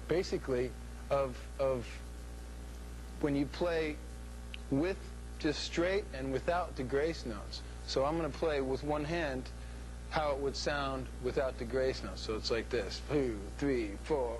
basically of when you play with just straight and without the grace notes. So I'm going to play with one hand how it would sound without the grace notes. So it's like this: 2, 3, 4.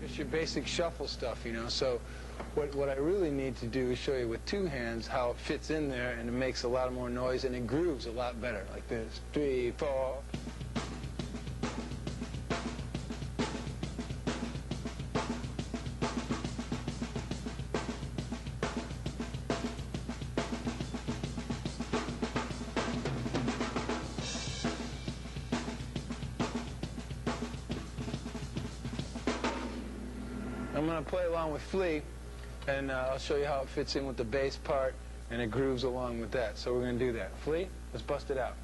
It's your basic shuffle stuff, you know. So what I really need to do is show you with two hands how it fits in there, and it makes a lot more noise and it grooves a lot better, like this: 3, 4. I'm going to play along with Flea, and I'll show you how it fits in with the bass part, and it grooves along with that. So we're going to do that. Flea, let's bust it out.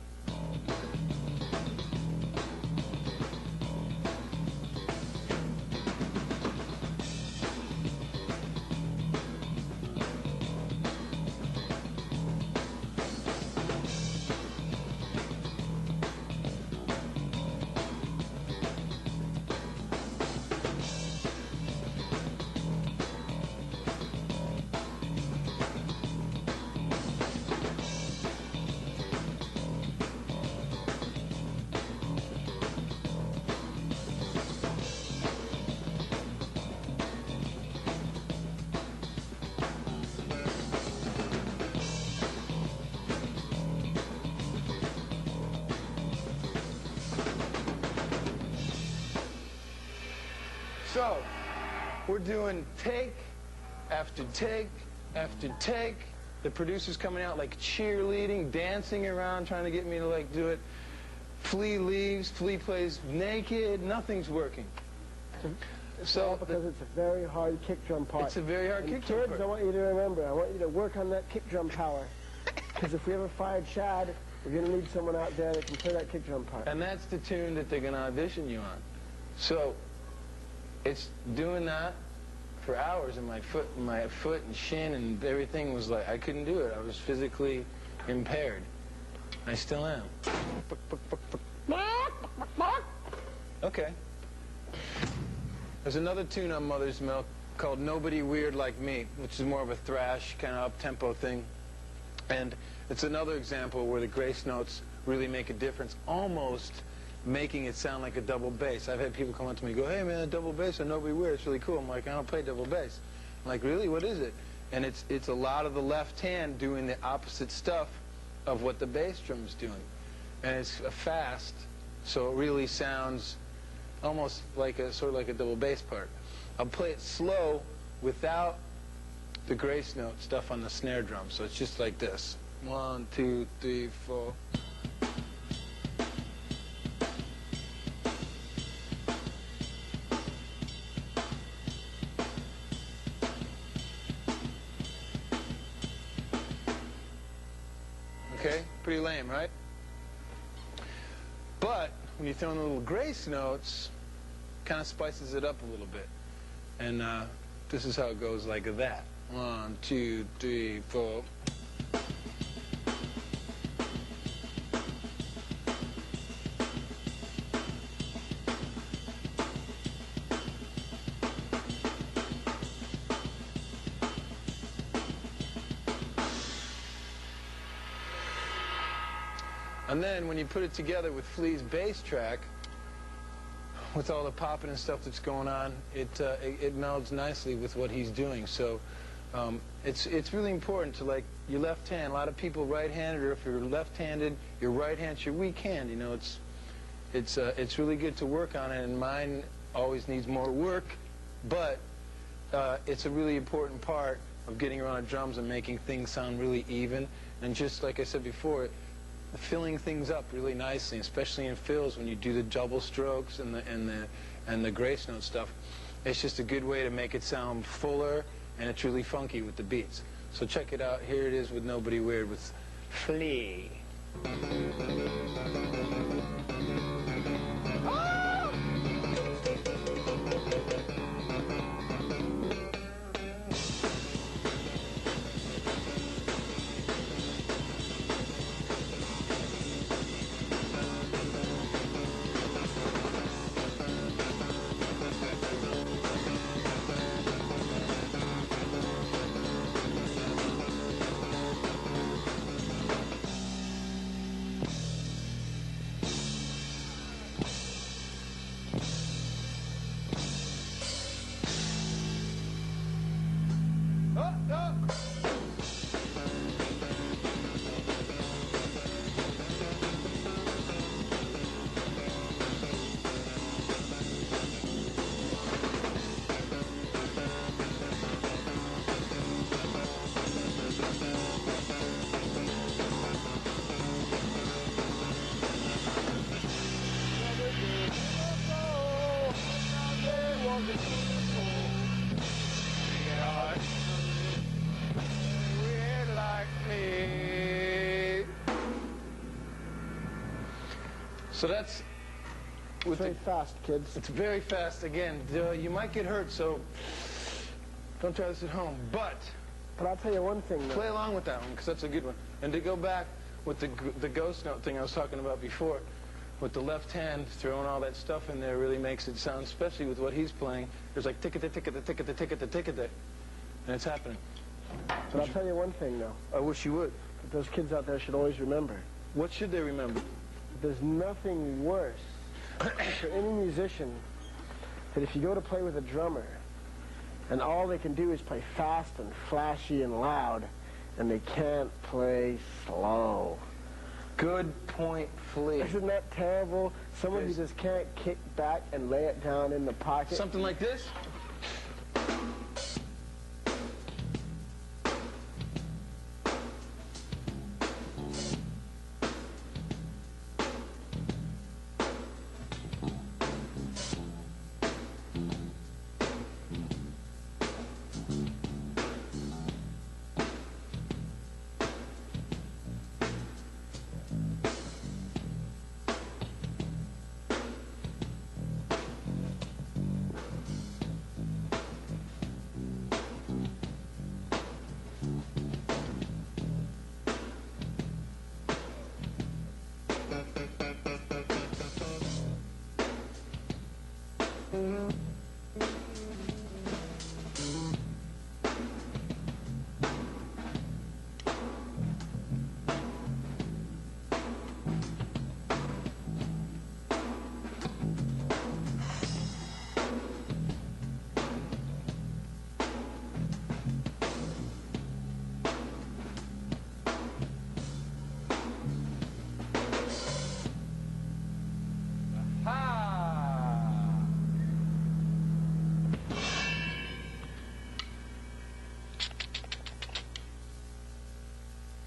So, we're doing take after take after take. The producer's coming out like cheerleading, dancing around, trying to get me to like do it. Flea leaves, Flea plays naked, nothing's working. So because it's a very hard kick drum part. It's a very hard kick drum part. Kids, I want you to remember, I want you to work on that kick drum power. Because if we ever fire Chad, we're going to need someone out there that can play that kick drum part. And that's the tune that they're going to audition you on. So it's doing that for hours, and my foot and shin and everything was like, I couldn't do it. I was physically impaired. I still am. Okay. There's another tune on Mother's Milk called Nobody Weird Like Me, which is more of a thrash, kind of up-tempo thing. And it's another example where the grace notes really make a difference, almost making it sound like a double bass. I've had people come up to me and go, hey man, a double bass on Nobody Weird, it's really cool. I'm like, I don't play double bass. I'm like, really, what is it? And it's a lot of the left hand doing the opposite stuff of what the bass drum's doing. And it's fast, so it really sounds almost like sort of like a double bass part. I'll play it slow without the grace note stuff on the snare drum. So it's just like this. 1, 2, 3, 4. Okay, pretty lame, right? But when you throw in the little grace notes, kind of spices it up a little bit. And this is how it goes, like that. 1, 2, 3, 4. And then when you put it together with Flea's bass track, with all the popping and stuff that's going on, it melds nicely with what he's doing. So it's really important to, like, your left hand. A lot of people right-handed, or if you're left-handed, your right hand's your weak hand. You know, it's really good to work on it, and mine always needs more work, but it's a really important part of getting around the drums and making things sound really even. And just like I said before, filling things up really nicely, especially in fills when you do the double strokes and the grace note stuff. It's just a good way to make it sound fuller, and it's really funky with the beats. So check it out. Here it is with Nobody Weird with Flea. So that's... It's very fast, kids. It's very fast. Again, you might get hurt, so don't try this at home. But I'll tell you one thing, though. play along with that one, because that's a good one. And to go back with the ghost note thing I was talking about before, with the left hand throwing all that stuff in there really makes it sound, especially with what he's playing. There's like tick-a-tick-a-tick-a-tick-a-tick-a-tick, and it's happening. But I'll tell you one thing, though. I wish you would. That those kids out there should always remember. What should they remember? There's nothing worse for any musician that if you go to play with a drummer and all they can do is play fast and flashy and loud and they can't play slow. Good point, Flea. Isn't that terrible? Someone who just can't kick back and lay it down in the pocket. Something like this?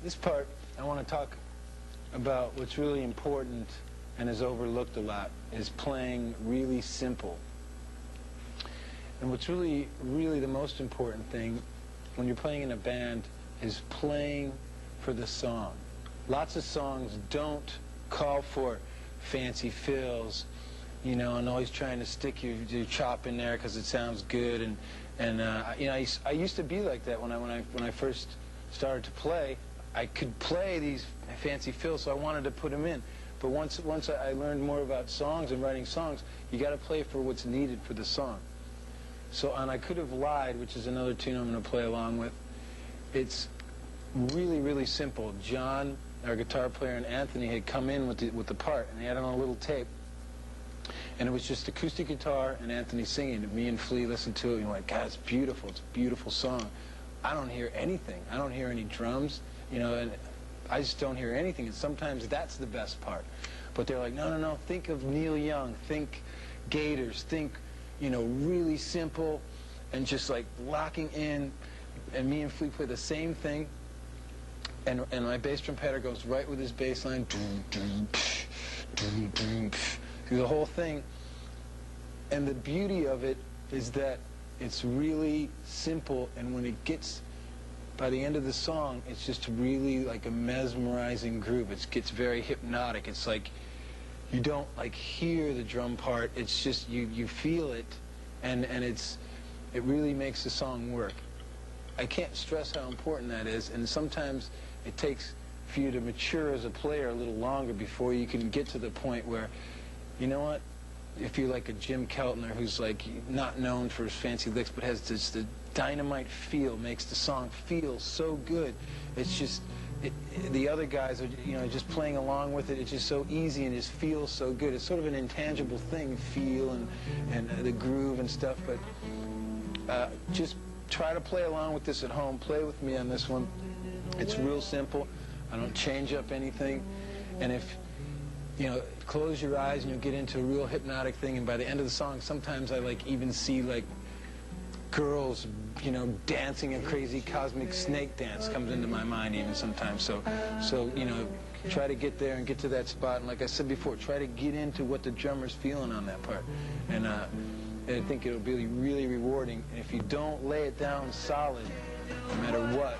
This part, I want to talk about what's really important and is overlooked a lot, is playing really simple. And what's really, really the most important thing when you're playing in a band is playing for the song. Lots of songs don't call for fancy fills, you know, and always trying to stick your chop in there because it sounds good. And you know, I used to be like that when I first started to play. I could play these fancy fills, so I wanted to put them in. But once I learned more about songs and writing songs, you got to play for what's needed for the song. So, and I Could Have Lied, which is another tune I'm going to play along with. It's really, really simple. John, our guitar player, and Anthony had come in with the part, and they had it on a little tape. And it was just acoustic guitar and Anthony singing. And me and Flea listened to it, and we're like, God, it's beautiful. It's a beautiful song. I don't hear anything. I don't hear any drums. You know, and I just don't hear anything, and sometimes that's the best part. But they're like, no, no, no, think of Neil Young, think Gators, think, you know, really simple, and just like locking in. And me and Flea play the same thing, and my bass trumpeter goes right with his bass line, through the whole thing. And the beauty of it is that it's really simple, and when it gets by the end of the song, it's just really like a mesmerizing groove. It gets very hypnotic. It's like you don't like hear the drum part. It's just you feel it, and it really makes the song work. I can't stress how important that is, and sometimes it takes for you to mature as a player a little longer before you can get to the point where, you know what, if you're like a Jim Keltner who's like not known for his fancy licks but has this the dynamite feel, makes the song feel so good. It's just, the other guys are, you know, just playing along with it. It's just so easy and just feels so good. It's sort of an intangible thing, feel and the groove and stuff, but just try to play along with this at home. Play with me on this one. It's real simple. I don't change up anything. And if, you know, close your eyes and you'll get into a real hypnotic thing, and by the end of the song, sometimes I like even see like girls, you know, dancing a crazy cosmic snake dance comes into my mind even sometimes. So you know, try to get there and get to that spot. And like I said before, try to get into what the drummer's feeling on that part. And I think it'll be really rewarding. And if you don't lay it down solid, no matter what,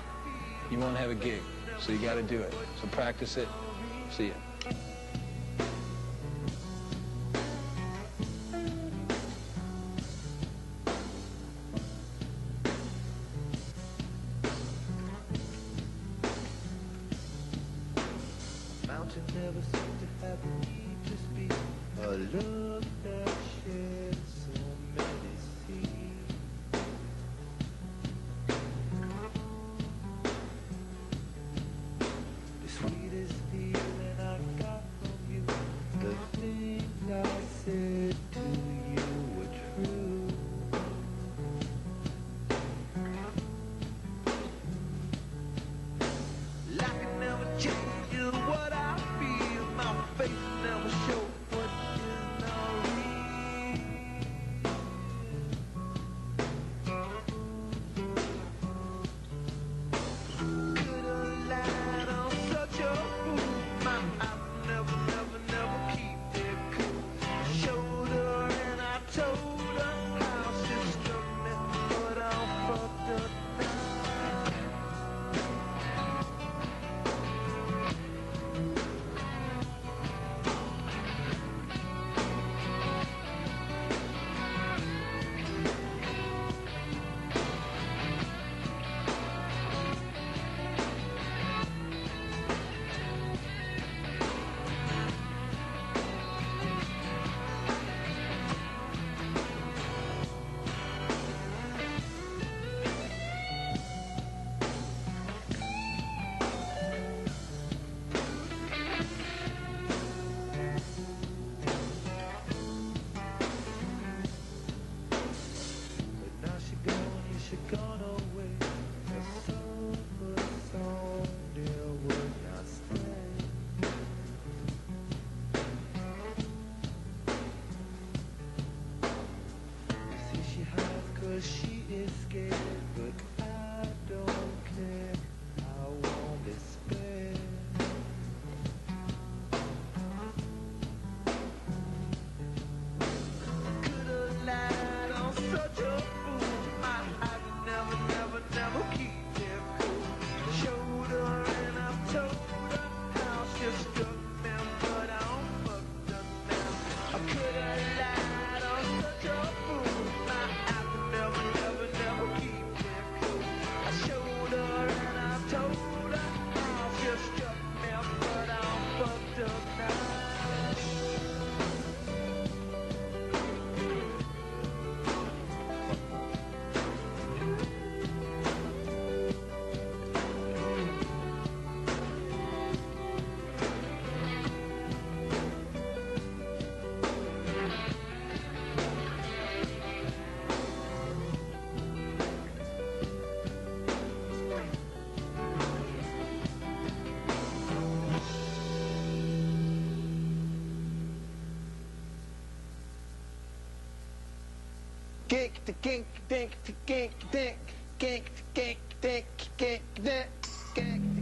you won't have a gig. So you got to do it. So practice it. See ya. mountain never seemed to have the need to speak. A love that shared so many seas. The sweetest feeling I got from you, the things I said to you were true. Like I never changed you what I feel. My face never showed what is now real. Could've lied on such a fool. My eyes never keep it cool. I showed her and I told her how she struck me, but I'm fucked up now. But now she gone, yeah, she gone away. A song, dear, would not stay. You see, she hides 'cause she is scared, but I don't care. I won't despair. Could've lied on such a fool. My eyes never keep it cool. Showed her and I told her how she struck me, but I'm fucked up now. I could've lied on such a fool. My eyes never keep it cool. I showed her and I told her how she struck me, but I'm fucked up now. Gink, the gink, dink, the gink, dink, gink, the gink, dink, gink, dink, gink.